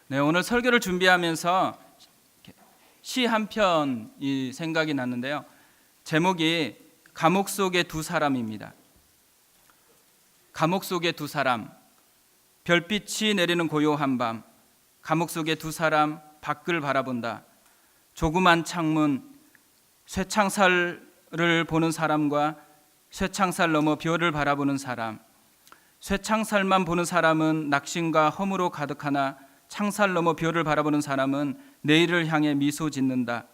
네, 오늘 설교를 준비하면서 시 한 편이 생각이 났는데요. 제목이 감옥 속의 두 사람입니다. 감옥 속의 두 사람, 별빛이 내리는 고요한 밤, 감옥 속의 두 사람 밖을 바라본다. 조그만 창문, 쇠창살을 보는 사람과 쇠창살 너머 별을 바라보는 사람. 쇠창살만 보는 사람은 낙심과 허무로 가득하나 창살 너머 별을 바라보는 사람은 내일을 향해 미소 짓는다.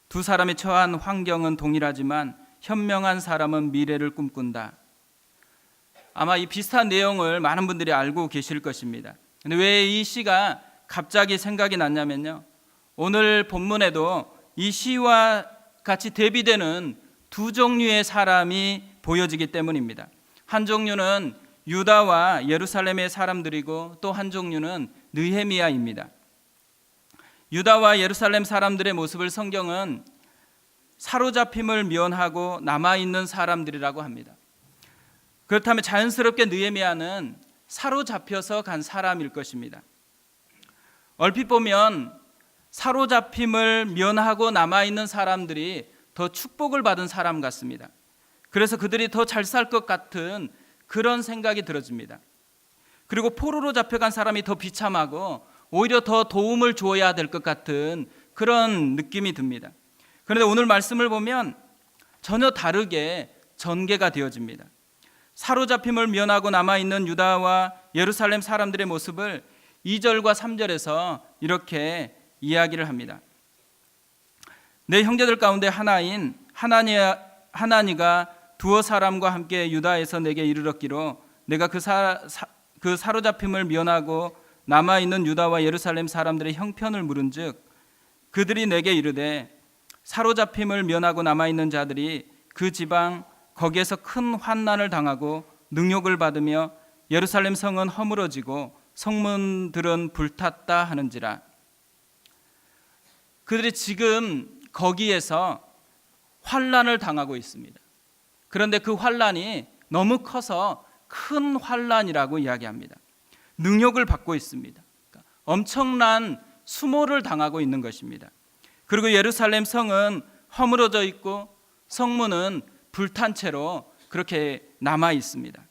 두 사람이 처한 환경은 동일하지만 현명한 사람은 미래를 꿈꾼다. 아마 이 비슷한 내용을 많은 분들이 알고 계실 것입니다. 근데 왜 이 시가 갑자기 생각이 났냐면요, 오늘 본문에도 이 시와 같이 대비되는 두 종류의 사람이 보여지기 때문입니다. 한 종류는 유다와 예루살렘의 사람들이고 또 한 종류는 느헤미야입니다. 유다와 예루살렘 사람들의 모습을 성경은 사로잡힘을 면하고 남아있는 사람들이라고 합니다. 그렇다면 자연스럽게 느헤미야는 사로잡혀서 간 사람일 것입니다. 얼핏 보면 사로잡힘을 면하고 남아있는 사람들이 더 축복을 받은 사람 같습니다. 그래서 그들이 더 잘 살 것 같은 그런 생각이 들어집니다. 그리고 포로로 잡혀간 사람이 더 비참하고 오히려 더 도움을 줘야 될 것 같은 그런 느낌이 듭니다. 그런데 오늘 말씀을 보면 전혀 다르게 전개가 되어집니다. 사로잡힘을 면하고 남아있는 유다와 예루살렘 사람들의 모습을 2절과 3절에서 이렇게 이야기를 합니다. 내 형제들 가운데 하나인 하나니가 두어 사람과 함께 유다에서 내게 이르렀기로 내가 그 사로잡힘을 면하고 남아있는 유다와 예루살렘 사람들의 형편을 물은즉 그들이 내게 이르되 사로잡힘을 면하고 남아있는 자들이 그 지방 거기에서 큰 환난을 당하고 능욕을 받으며 예루살렘 성은 허물어지고 성문들은 불탔다 하는지라. 그들이 지금 거기에서 환난을 당하고 있습니다. 그런데 그 환난이 너무 커서 큰 환난이라고 이야기합니다. 능욕을 받고 있습니다. 그러니까 엄청난 수모를 당하고 있는 것입니다. 그리고 예루살렘 성은 허물어져 있고 성문은 불탄 채로 그렇게 남아 있습니다.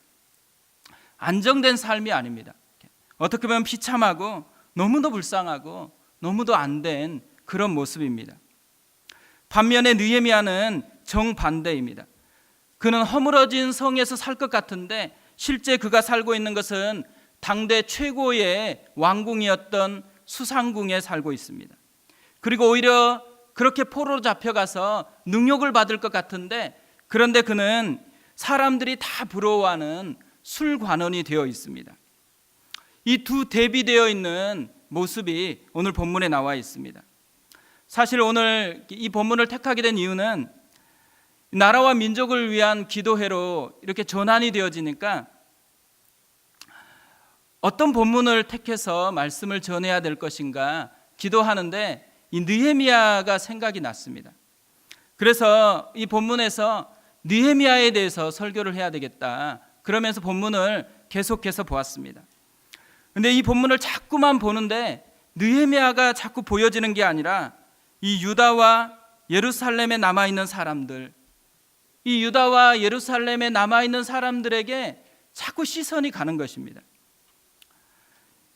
안정된 삶이 아닙니다. 어떻게 보면 비참하고 너무도 불쌍하고 너무도 안 된 그런 모습입니다. 반면에 느헤미야는 정반대입니다. 그는 허물어진 성에서 살 것 같은데 실제 그가 살고 있는 것은 당대 최고의 왕궁이었던 수상궁에 살고 있습니다. 그리고 오히려 그렇게 포로로 잡혀가서 능욕을 받을 것 같은데 그런데 그는 사람들이 다 부러워하는 술관원이 되어 있습니다. 이 두 대비되어 있는 모습이 오늘 본문에 나와 있습니다. 사실 오늘 이 본문을 택하게 된 이유는 나라와 민족을 위한 기도회로 이렇게 전환이 되어지니까 어떤 본문을 택해서 말씀을 전해야 될 것인가 기도하는데 이 느헤미야가 생각이 났습니다. 그래서 이 본문에서 느헤미야에 대해서 설교를 해야 되겠다. 그러면서 본문을 계속해서 보았습니다. 그런데 이 본문을 자꾸만 보는데 느헤미야가 자꾸 보여지는 게 아니라 이 유다와 예루살렘에 남아있는 사람들, 이 유다와 예루살렘에 남아있는 사람들에게 자꾸 시선이 가는 것입니다.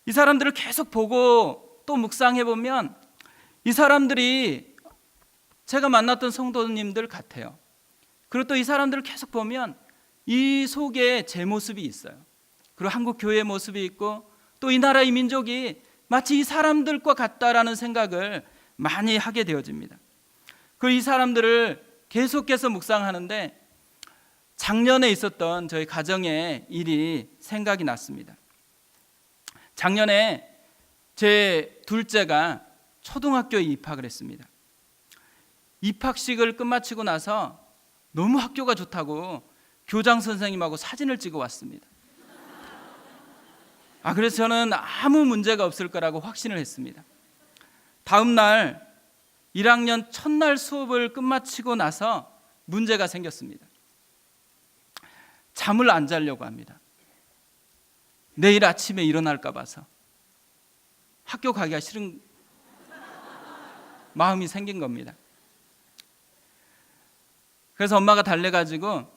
이 사람들을 계속 보고 또 묵상해 보면 이 사람들이 제가 만났던 성도님들 같아요. 그리고 또 이 사람들을 계속 보면 이 속에 제 모습이 있어요. 그리고 한국 교회의 모습이 있고 또 이 나라의 민족이 마치 이 사람들과 같다라는 생각을 많이 하게 되어집니다. 그리고 이 사람들을 계속해서 묵상하는데 작년에 있었던 저희 가정의 일이 생각이 났습니다. 작년에 제 둘째가 초등학교에 입학을 했습니다. 입학식을 끝마치고 나서 너무 학교가 좋다고 교장 선생님하고 사진을 찍어 왔습니다. 그래서 저는 아무 문제가 없을 거라고 확신을 했습니다. 다음 날 1학년 첫날 수업을 끝마치고 나서 문제가 생겼습니다. 잠을 안 자려고 합니다. 내일 아침에 일어날까 봐서. 학교 가기가 싫은 마음이 생긴 겁니다. 그래서 엄마가 달래가지고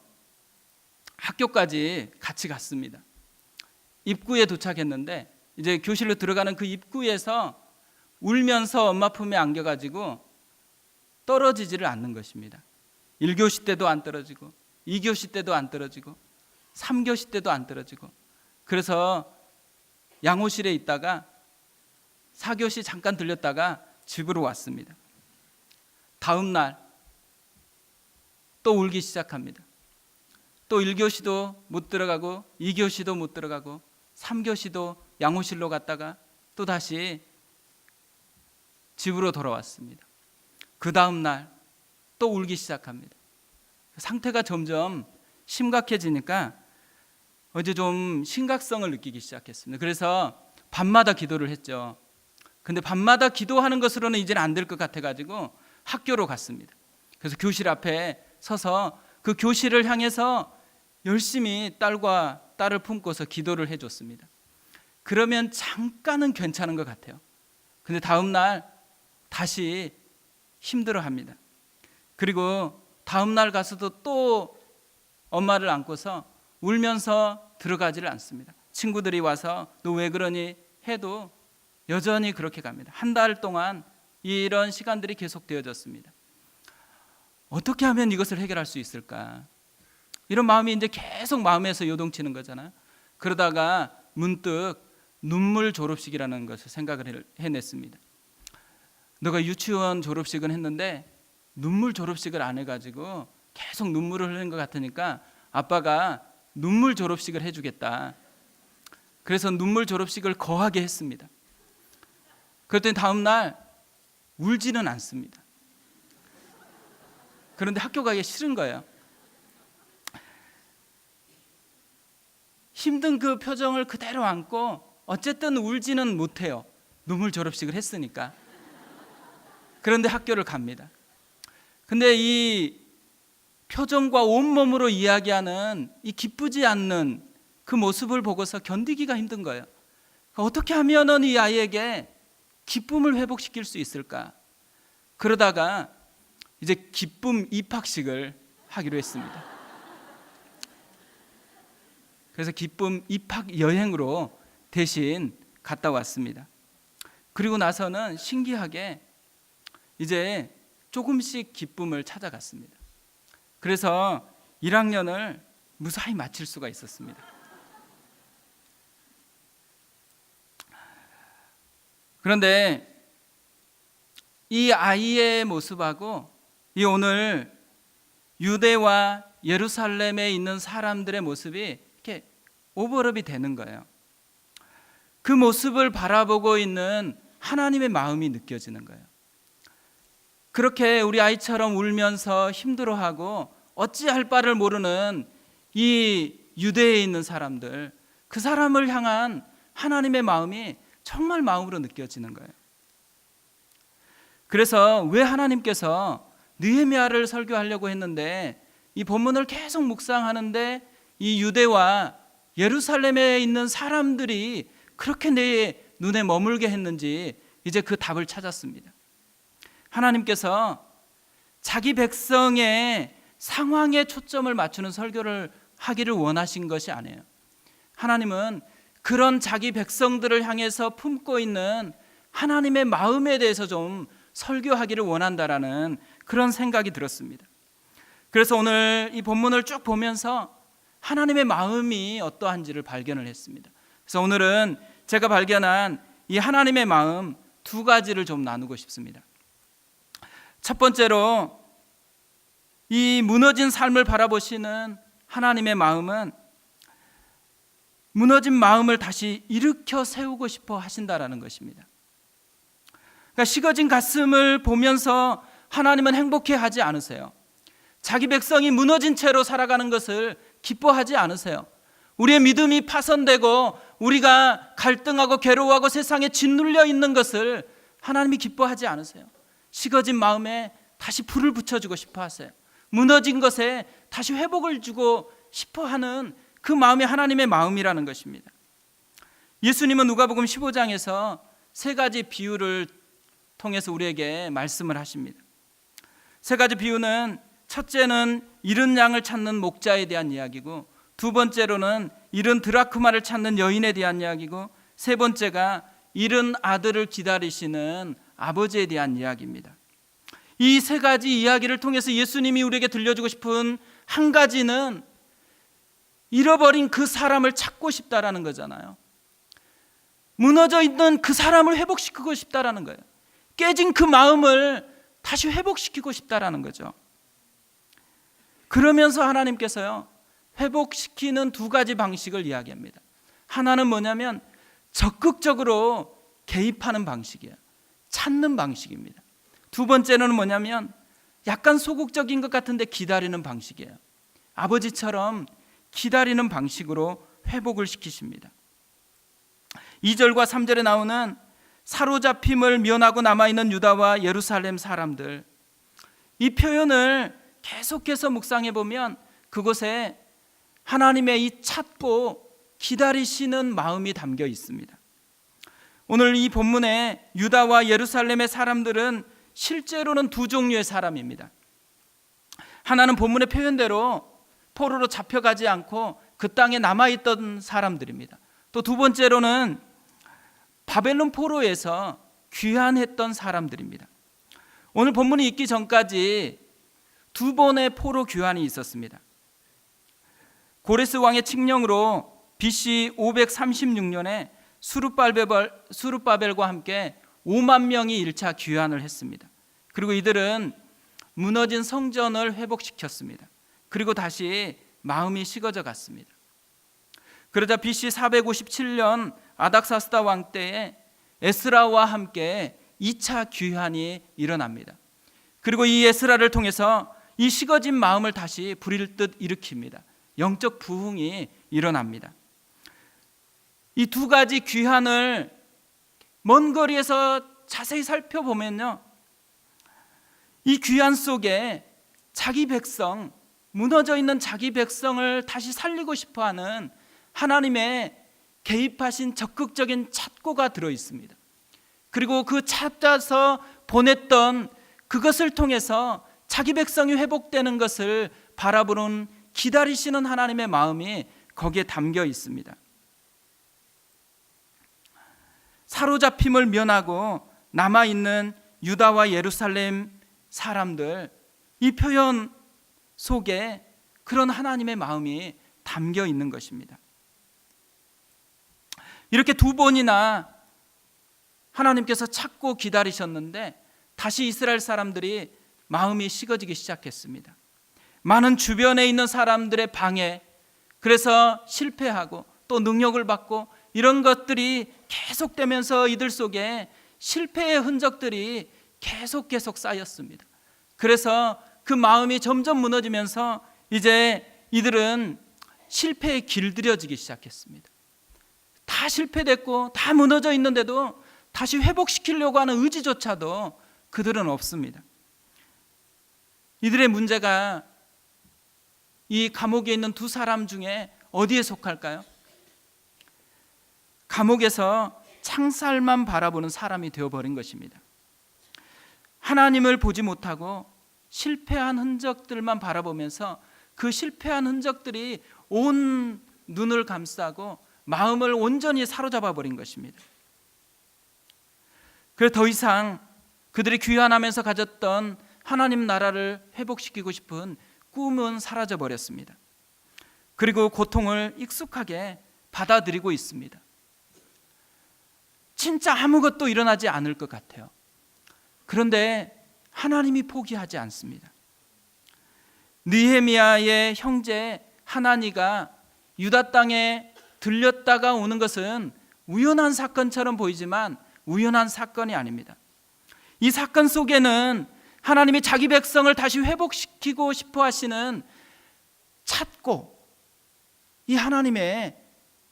학교까지 같이 갔습니다. 입구에 도착했는데 이제 교실로 들어가는 그 입구에서 울면서 엄마 품에 안겨가지고 떨어지지를 않는 것입니다. 1교시 때도 안 떨어지고 2교시 때도 안 떨어지고 3교시 때도 안 떨어지고, 그래서 양호실에 있다가 4교시 잠깐 들렸다가 집으로 왔습니다. 다음 날 또 울기 시작합니다. 또 1교시도 못 들어가고 2교시도 못 들어가고 3교시도 양호실로 갔다가 또 다시 집으로 돌아왔습니다. 그 다음 날 또 울기 시작합니다. 상태가 점점 심각해지니까 어제 좀 심각성을 느끼기 시작했습니다. 그래서 밤마다 기도를 했죠. 근데 밤마다 기도하는 것으로는 이제는 안 될 것 같아가지고 학교로 갔습니다. 그래서 교실 앞에 서서 그 교실을 향해서 열심히 딸을 품고서 기도를 해줬습니다. 그러면 잠깐은 괜찮은 것 같아요. 근데 다음 날 다시 힘들어합니다. 그리고 다음 날 가서도 또 엄마를 안고서 울면서 들어가지를 않습니다. 친구들이 와서 너 왜 그러니 해도 여전히 그렇게 갑니다. 한 달 동안 이런 시간들이 계속되어졌습니다. 어떻게 하면 이것을 해결할 수 있을까? 이런 마음이 이제 계속 마음에서 요동치는 거잖아요. 그러다가 문득 눈물 졸업식이라는 것을 생각을 해냈습니다. 너가 유치원 졸업식은 했는데 눈물 졸업식을 안 해가지고 계속 눈물을 흘리는 것 같으니까 아빠가 눈물 졸업식을 해주겠다. 그래서 눈물 졸업식을 거하게 했습니다. 그랬더니 다음 날 울지는 않습니다. 그런데 학교 가기 싫은 거예요. 힘든 그 표정을 그대로 안고 어쨌든 울지는 못해요. 눈물 졸업식을 했으니까. 그런데 학교를 갑니다. 근데 이 표정과 온몸으로 이야기하는 이 기쁘지 않는 그 모습을 보고서 견디기가 힘든 거예요. 어떻게 하면은 이 아이에게 기쁨을 회복시킬 수 있을까? 그러다가 이제 기쁨 입학식을 하기로 했습니다. 그래서 기쁨 입학 여행으로 대신 갔다 왔습니다. 그리고 나서는 신기하게 이제 조금씩 기쁨을 찾아갔습니다. 그래서 1학년을 무사히 마칠 수가 있었습니다. 그런데 이 아이의 모습하고 이 오늘 유대와 예루살렘에 있는 사람들의 모습이 이렇게 오버랩이 되는 거예요. 그 모습을 바라보고 있는 하나님의 마음이 느껴지는 거예요. 그렇게 우리 아이처럼 울면서 힘들어하고 어찌할 바를 모르는 이 유대에 있는 사람들, 그 사람을 향한 하나님의 마음이 정말 마음으로 느껴지는 거예요. 그래서 왜 하나님께서 느헤미야를 설교하려고 했는데 이 본문을 계속 묵상하는데 이 유대와 예루살렘에 있는 사람들이 그렇게 내 눈에 머물게 했는지 이제 그 답을 찾았습니다. 하나님께서 자기 백성의 상황에 초점을 맞추는 설교를 하기를 원하신 것이 아니에요. 하나님은 그런 자기 백성들을 향해서 품고 있는 하나님의 마음에 대해서 좀 설교하기를 원한다라는 그런 생각이 들었습니다. 그래서 오늘 이 본문을 쭉 보면서 하나님의 마음이 어떠한지를 발견을 했습니다. 그래서 오늘은 제가 발견한 이 하나님의 마음 두 가지를 좀 나누고 싶습니다. 첫 번째로 이 무너진 삶을 바라보시는 하나님의 마음은 무너진 마음을 다시 일으켜 세우고 싶어 하신다라는 것입니다. 그러니까 식어진 가슴을 보면서 하나님은 행복해하지 않으세요. 자기 백성이 무너진 채로 살아가는 것을 기뻐하지 않으세요. 우리의 믿음이 파손되고 우리가 갈등하고 괴로워하고 세상에 짓눌려 있는 것을 하나님이 기뻐하지 않으세요. 식어진 마음에 다시 불을 붙여주고 싶어 하세요. 무너진 것에 다시 회복을 주고 싶어 하는 그 마음이 하나님의 마음이라는 것입니다. 예수님은 누가복음 15장에서 세 가지 비유를 통해서 우리에게 말씀을 하십니다. 세 가지 비유는 첫째는 잃은 양을 찾는 목자에 대한 이야기고, 두 번째로는 잃은 드라크마를 찾는 여인에 대한 이야기고, 세 번째가 잃은 아들을 기다리시는 아버지에 대한 이야기입니다. 이 세 가지 이야기를 통해서 예수님이 우리에게 들려주고 싶은 한 가지는 잃어버린 그 사람을 찾고 싶다라는 거잖아요. 무너져 있는 그 사람을 회복시키고 싶다라는 거예요. 깨진 그 마음을 다시 회복시키고 싶다라는 거죠. 그러면서 하나님께서요, 회복시키는 두 가지 방식을 이야기합니다. 하나는 뭐냐면 적극적으로 개입하는 방식이에요. 찾는 방식입니다. 두 번째는 뭐냐면 약간 소극적인 것 같은데 기다리는 방식이에요. 아버지처럼 기다리는 방식으로 회복을 시키십니다. 2절과 3절에 나오는 사로잡힘을 면하고 남아있는 유다와 예루살렘 사람들, 이 표현을 계속해서 묵상해 보면 그곳에 하나님의 이 찾고 기다리시는 마음이 담겨 있습니다. 오늘 이 본문에 유다와 예루살렘의 사람들은 실제로는 두 종류의 사람입니다. 하나는 본문의 표현대로 포로로 잡혀가지 않고 그 땅에 남아있던 사람들입니다. 또 두 번째로는 바벨론 포로에서 귀환했던 사람들입니다. 오늘 본문이 있기 전까지 두 번의 포로 귀환이 있었습니다. 고레스 왕의 칙령으로 BC 536년에 수룹바벨과 함께 5만 명이 1차 귀환을 했습니다. 그리고 이들은 무너진 성전을 회복시켰습니다. 그리고 다시 마음이 식어져 갔습니다. 그러자 BC 457년 아닥사스다 왕 때에 에스라와 함께 2차 귀환이 일어납니다. 그리고 이 에스라를 통해서 이 식어진 마음을 다시 불일듯 일으킵니다. 영적 부흥이 일어납니다. 이 두 가지 귀환을 먼 거리에서 자세히 살펴보면요, 이 귀환 속에 자기 백성, 무너져 있는 자기 백성을 다시 살리고 싶어하는 하나님의 개입하신 적극적인 찾고가 들어 있습니다. 그리고 그 찾아서 보냈던 그것을 통해서 자기 백성이 회복되는 것을 바라보는 기다리시는 하나님의 마음이 거기에 담겨 있습니다. 사로잡힘을 면하고 남아있는 유다와 예루살렘 사람들, 이 표현 속에 그런 하나님의 마음이 담겨 있는 것입니다. 이렇게 두 번이나 하나님께서 찾고 기다리셨는데 다시 이스라엘 사람들이 마음이 식어지기 시작했습니다. 많은 주변에 있는 사람들의 방해, 그래서 실패하고 또 능력을 받고 이런 것들이 계속되면서 이들 속에 실패의 흔적들이 계속 쌓였습니다. 그래서 그 마음이 점점 무너지면서 이제 이들은 실패에 길들여지기 시작했습니다. 다 실패됐고 다 무너져 있는데도 다시 회복시키려고 하는 의지조차도 그들은 없습니다. 이들의 문제가 이 감옥에 있는 두 사람 중에 어디에 속할까요? 감옥에서 창살만 바라보는 사람이 되어버린 것입니다. 하나님을 보지 못하고 실패한 흔적들만 바라보면서 그 실패한 흔적들이 온 눈을 감싸고 마음을 온전히 사로잡아 버린 것입니다. 그래서 더 이상 그들이 귀환하면서 가졌던 하나님 나라를 회복시키고 싶은 꿈은 사라져 버렸습니다. 그리고 고통을 익숙하게 받아들이고 있습니다. 진짜 아무것도 일어나지 않을 것 같아요. 그런데 하나님이 포기하지 않습니다. 느헤미야의 형제 하나니가 유다 땅에 들렸다가 오는 것은 우연한 사건처럼 보이지만 우연한 사건이 아닙니다. 이 사건 속에는 하나님이 자기 백성을 다시 회복시키고 싶어 하시는 찾고, 이 하나님의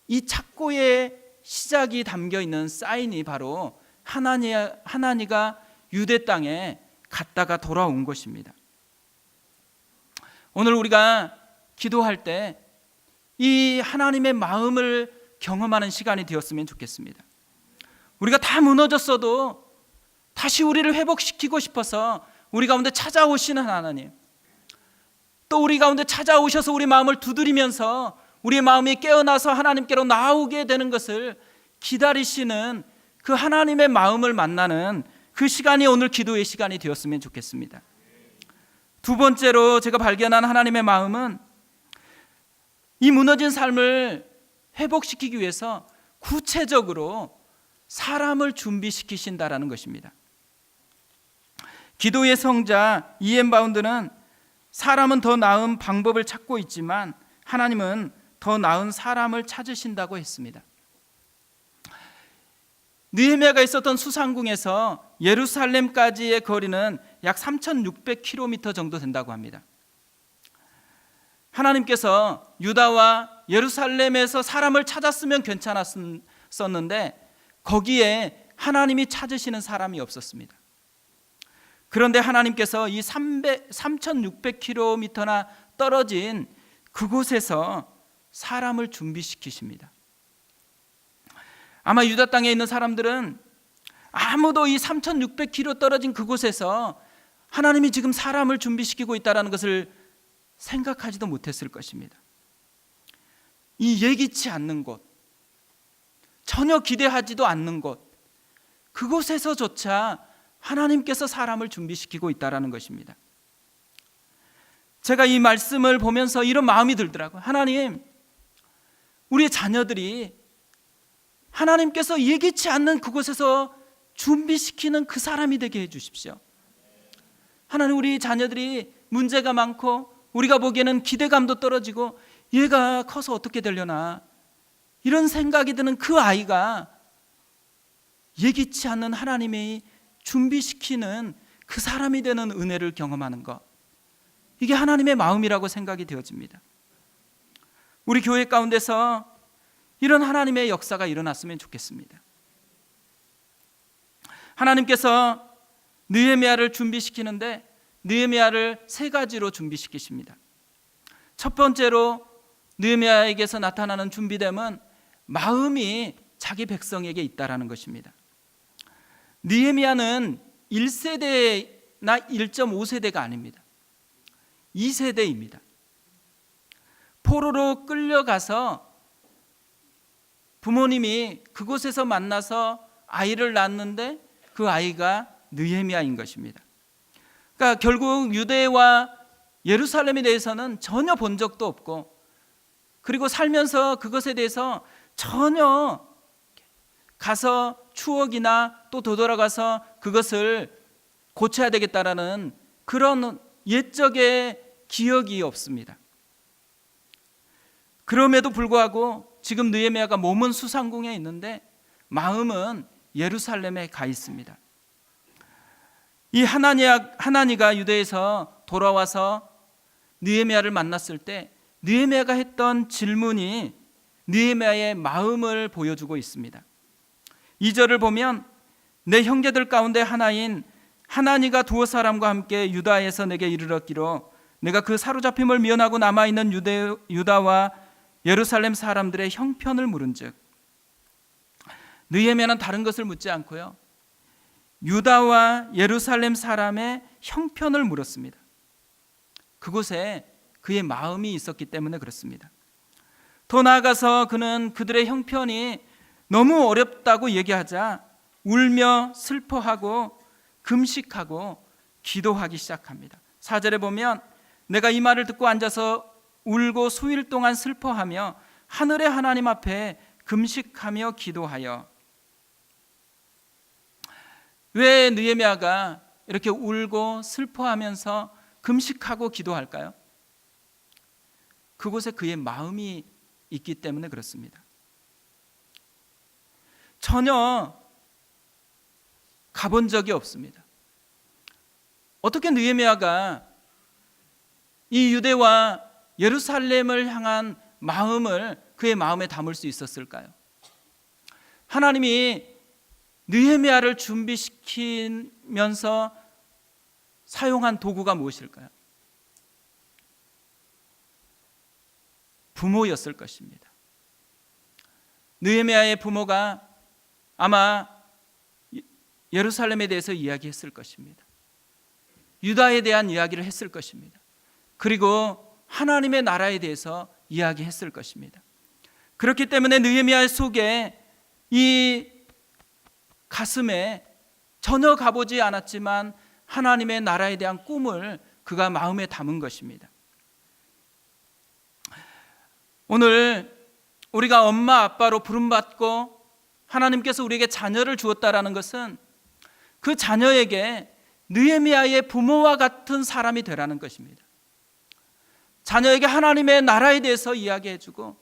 이 찾고의 시작이 담겨 있는 사인이 바로 하나니가 유대 땅에 갔다가 돌아온 것입니다. 오늘 우리가 기도할 때 이 하나님의 마음을 경험하는 시간이 되었으면 좋겠습니다. 우리가 다 무너졌어도 다시 우리를 회복시키고 싶어서 우리 가운데 찾아오시는 하나님, 또 우리 가운데 찾아오셔서 우리 마음을 두드리면서 우리 마음이 깨어나서 하나님께로 나오게 되는 것을 기다리시는 그 하나님의 마음을 만나는 그 시간이 오늘 기도의 시간이 되었으면 좋겠습니다. 두 번째로 제가 발견한 하나님의 마음은 이 무너진 삶을 회복시키기 위해서 구체적으로 사람을 준비시키신다라는 것입니다. 기도의 성자 E.M. 바운드는 사람은 더 나은 방법을 찾고 있지만 하나님은 더 나은 사람을 찾으신다고 했습니다. 느헤미야가 있었던 수상궁에서 예루살렘까지의 거리는 약 3,600km 정도 된다고 합니다. 하나님께서 유다와 예루살렘에서 사람을 찾았으면 괜찮았었는데 거기에 하나님이 찾으시는 사람이 없었습니다. 그런데 하나님께서 이 3,600km나 떨어진 그곳에서 사람을 준비시키십니다. 아마 유다 땅에 있는 사람들은 아무도 이 3,600km 떨어진 그곳에서 하나님이 지금 사람을 준비시키고 있다는 것을 생각하지도 못했을 것입니다. 이 예기치 않는 곳, 전혀 기대하지도 않는 곳, 그곳에서조차 하나님께서 사람을 준비시키고 있다는 것입니다. 제가 이 말씀을 보면서 이런 마음이 들더라고요. 하나님, 우리의 자녀들이 하나님께서 예기치 않는 그곳에서 준비시키는 그 사람이 되게 해주십시오. 하나님, 우리 자녀들이 문제가 많고 우리가 보기에는 기대감도 떨어지고 얘가 커서 어떻게 되려나 이런 생각이 드는 그 아이가 예기치 않는 하나님이 준비시키는 그 사람이 되는 은혜를 경험하는 것, 이게 하나님의 마음이라고 생각이 되어집니다. 우리 교회 가운데서 이런 하나님의 역사가 일어났으면 좋겠습니다. 하나님께서 느헤미야를 준비시키는데 느헤미야를 세 가지로 준비시키십니다. 첫 번째로 느헤미야에게서 나타나는 준비됨은 마음이 자기 백성에게 있다라는 것입니다. 느헤미야는 1세대나 1.5세대가 아닙니다. 2세대입니다. 포로로 끌려가서 부모님이 그곳에서 만나서 아이를 낳았는데 그 아이가 느헤미야인 것입니다. 그러니까 결국 유대와 예루살렘에 대해서는 전혀 본 적도 없고, 그리고 살면서 그것에 대해서 전혀 가서 추억이나 또 되돌아가서 그것을 고쳐야 되겠다라는 그런 옛적의 기억이 없습니다. 그럼에도 불구하고 지금 느헤미야가 몸은 수상궁에 있는데 마음은 예루살렘에 가 있습니다. 이 하나니가 유대에서 돌아와서 느헤미야를 만났을 때 느헤미야가 했던 질문이 느헤미야의 마음을 보여주고 있습니다. 2절을 보면 내 형제들 가운데 하나인 하나니가 두어 사람과 함께 유다에서 내게 이르렀기로 내가 그 사로잡힘을 면하고 남아있는 유다와 예루살렘 사람들의 형편을 물은즉, 느헤미야는 다른 것을 묻지 않고요, 유다와 예루살렘 사람의 형편을 물었습니다. 그곳에 그의 마음이 있었기 때문에 그렇습니다. 더 나아가서 그는 그들의 형편이 너무 어렵다고 얘기하자 울며 슬퍼하고 금식하고 기도하기 시작합니다. 4절에 보면 내가 이 말을 듣고 앉아서 울고 수일 동안 슬퍼하며 하늘의 하나님 앞에 금식하며 기도하여. 왜 느헤미야가 이렇게 울고 슬퍼하면서 금식하고 기도할까요? 그곳에 그의 마음이 있기 때문에 그렇습니다. 전혀 가본 적이 없습니다. 어떻게 느헤미야가 이 유대와 예루살렘을 향한 마음을 그의 마음에 담을 수 있었을까요? 하나님이 느헤미야를 준비시키면서 사용한 도구가 무엇일까요? 부모였을 것입니다. 느헤미야의 부모가 아마 예루살렘에 대해서 이야기했을 것입니다. 유다에 대한 이야기를 했을 것입니다. 그리고 하나님의 나라에 대해서 이야기했을 것입니다. 그렇기 때문에 느헤미야 속에 이 가슴에 전혀 가보지 않았지만 하나님의 나라에 대한 꿈을 그가 마음에 담은 것입니다. 오늘 우리가 엄마 아빠로 부름받고 하나님께서 우리에게 자녀를 주었다라는 것은 그 자녀에게 느헤미야의 부모와 같은 사람이 되라는 것입니다. 자녀에게 하나님의 나라에 대해서 이야기해주고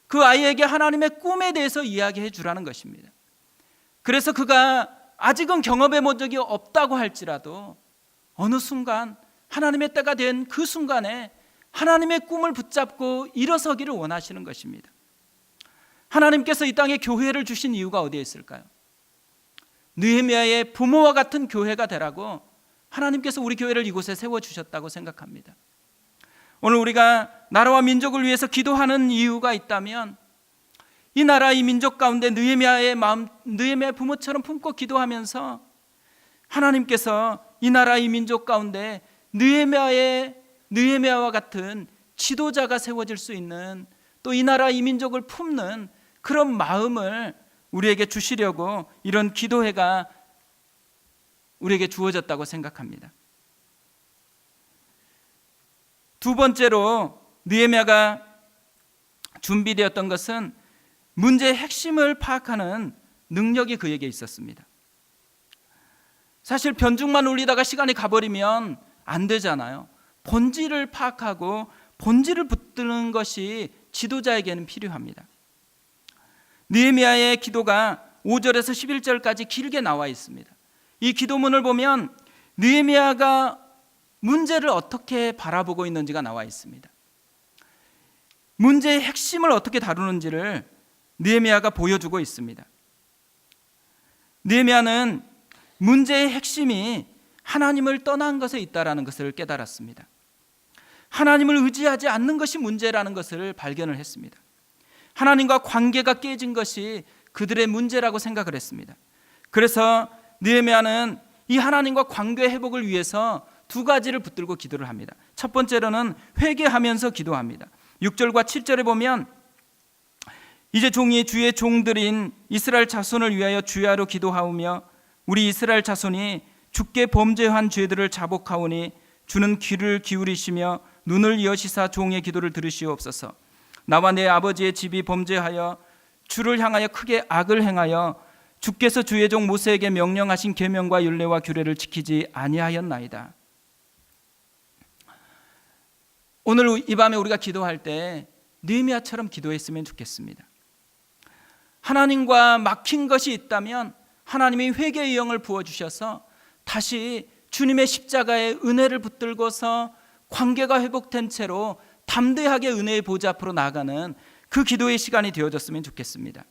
그 아이에게 하나님의 꿈에 대해서 이야기해 주라는 것입니다. 그래서 그가 아직은 경험해 본 적이 없다고 할지라도 어느 순간 하나님의 때가 된 그 순간에 하나님의 꿈을 붙잡고 일어서기를 원하시는 것입니다. 하나님께서 이 땅에 교회를 주신 이유가 어디에 있을까요? 느헤미야의 부모와 같은 교회가 되라고 하나님께서 우리 교회를 이곳에 세워주셨다고 생각합니다. 오늘 우리가 나라와 민족을 위해서 기도하는 이유가 있다면 이 나라 이 민족 가운데 느헤미야의 마음, 느헤미야의 부모처럼 품고 기도하면서 하나님께서 이 나라 이 민족 가운데 느헤미야와 같은 지도자가 세워질 수 있는 또 이 나라 이 민족을 품는 그런 마음을 우리에게 주시려고 이런 기도회가 우리에게 주어졌다고 생각합니다. 두 번째로 느헤미야가 준비되었던 것은 문제의 핵심을 파악하는 능력이 그에게 있었습니다. 사실 변죽만 울리다가 시간이 가버리면 안 되잖아요. 본질을 파악하고 본질을 붙드는 것이 지도자에게는 필요합니다. 느헤미야의 기도가 5절에서 11절까지 길게 나와 있습니다. 이 기도문을 보면 느헤미야가 문제를 어떻게 바라보고 있는지가 나와 있습니다. 문제의 핵심을 어떻게 다루는지를 느헤미야가 보여주고 있습니다. 느헤미야는 문제의 핵심이 하나님을 떠난 것에 있다라는 것을 깨달았습니다. 하나님을 의지하지 않는 것이 문제라는 것을 발견을 했습니다. 하나님과 관계가 깨진 것이 그들의 문제라고 생각을 했습니다. 그래서 느헤미야는 이 하나님과 관계 회복을 위해서 두 가지를 붙들고 기도를 합니다. 첫 번째로는 회개하면서 기도합니다. 6절과 7절에 보면 이제 종이 주의 종들인 이스라엘 자손을 위하여 주야로 기도하오며 우리 이스라엘 자손이 주께 범죄한 죄들을 자복하오니 주는 귀를 기울이시며 눈을 여시사 종의 기도를 들으시옵소서. 나와 내 아버지의 집이 범죄하여 주를 향하여 크게 악을 행하여 주께서 주의 종 모세에게 명령하신 계명과 율례와 규례를 지키지 아니하였나이다. 오늘 이 밤에 우리가 기도할 때 느헤미야처럼 기도했으면 좋겠습니다. 하나님과 막힌 것이 있다면 하나님이 회개의 영을 부어주셔서 다시 주님의 십자가의 은혜를 붙들고서 관계가 회복된 채로 담대하게 은혜의 보좌 앞으로 나아가는 그 기도의 시간이 되어졌으면 좋겠습니다.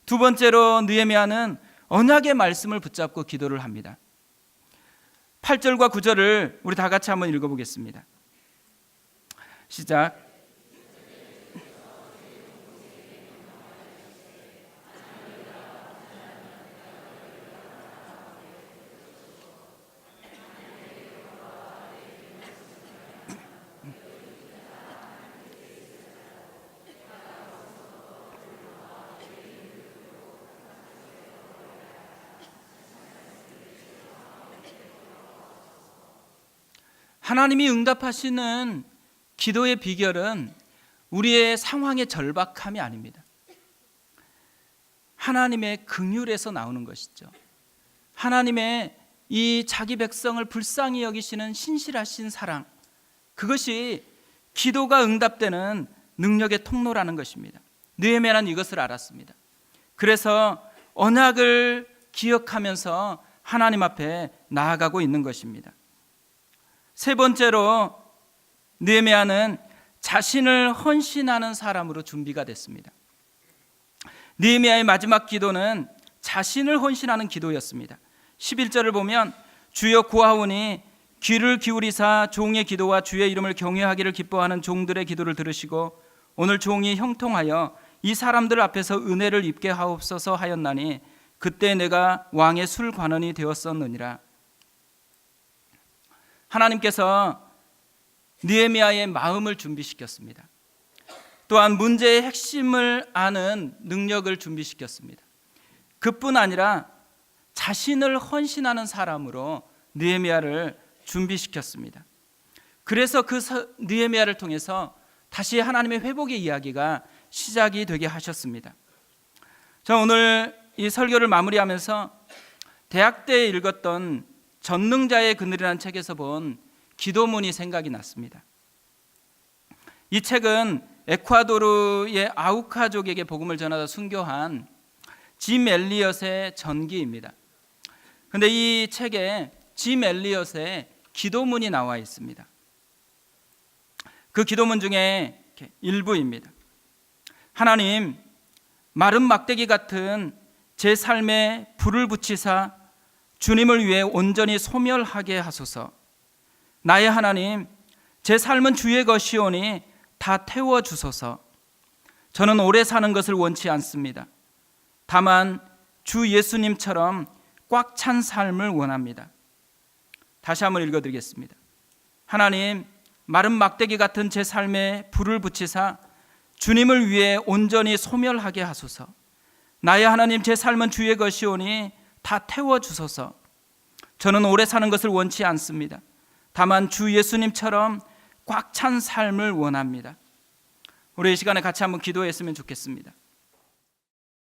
두 번째로 느헤미야는 언약의 말씀을 붙잡고 기도를 합니다. 8절과 9절을 우리 다 같이 한번 읽어보겠습니다. 시작. 하나님이 응답하시는 기도의 비결은 우리의 상황의 절박함이 아닙니다. 하나님의 긍휼에서 나오는 것이죠. 하나님의 이 자기 백성을 불쌍히 여기시는 신실하신 사랑, 그것이 기도가 응답되는 능력의 통로라는 것입니다. 느헤미야는 이것을 알았습니다. 그래서 언약을 기억하면서 하나님 앞에 나아가고 있는 것입니다. 세 번째로 느헤미야는 자신을 헌신하는 사람으로 준비가 됐습니다. 느헤미야의 마지막 기도는 자신을 헌신하는 기도였습니다. 11절을 보면 주여 구하오니 귀를 기울이사 종의 기도와 주의 이름을 경외하기를 기뻐하는 종들의 기도를 들으시고 오늘 종이 형통하여 이 사람들 앞에서 은혜를 입게 하옵소서 하였나니 그때 내가 왕의 술관원이 되었었느니라. 하나님께서 느헤미야의 마음을 준비시켰습니다. 또한 문제의 핵심을 아는 능력을 준비시켰습니다. 그뿐 아니라 자신을 헌신하는 사람으로 느헤미야를 준비시켰습니다. 그래서 그 느헤미야를 통해서 다시 하나님의 회복의 이야기가 시작이 되게 하셨습니다. 자, 오늘 이 설교를 마무리하면서 대학 때 읽었던 전능자의 그늘이라는 책에서 본 기도문이 생각이 났습니다. 이 책은 에콰도르의 아우카족에게 복음을 전하다 순교한 짐 엘리엇의 전기입니다. 그런데 이 책에 짐 엘리엇의 기도문이 나와 있습니다. 그 기도문 중에 일부입니다. 하나님, 마른 막대기 같은 제 삶에 불을 붙이사 주님을 위해 온전히 소멸하게 하소서. 나의 하나님, 제 삶은 주의 것이오니 다 태워주소서. 저는 오래 사는 것을 원치 않습니다. 다만 주 예수님처럼 꽉 찬 삶을 원합니다. 다시 한번 읽어드리겠습니다. 하나님, 마른 막대기 같은 제 삶에 불을 붙이사 주님을 위해 온전히 소멸하게 하소서. 나의 하나님, 제 삶은 주의 것이오니 다 태워주소서. 저는 오래 사는 것을 원치 않습니다. 다만 주 예수님처럼 꽉 찬 삶을 원합니다. 우리 이 시간에 같이 한번 기도했으면 좋겠습니다.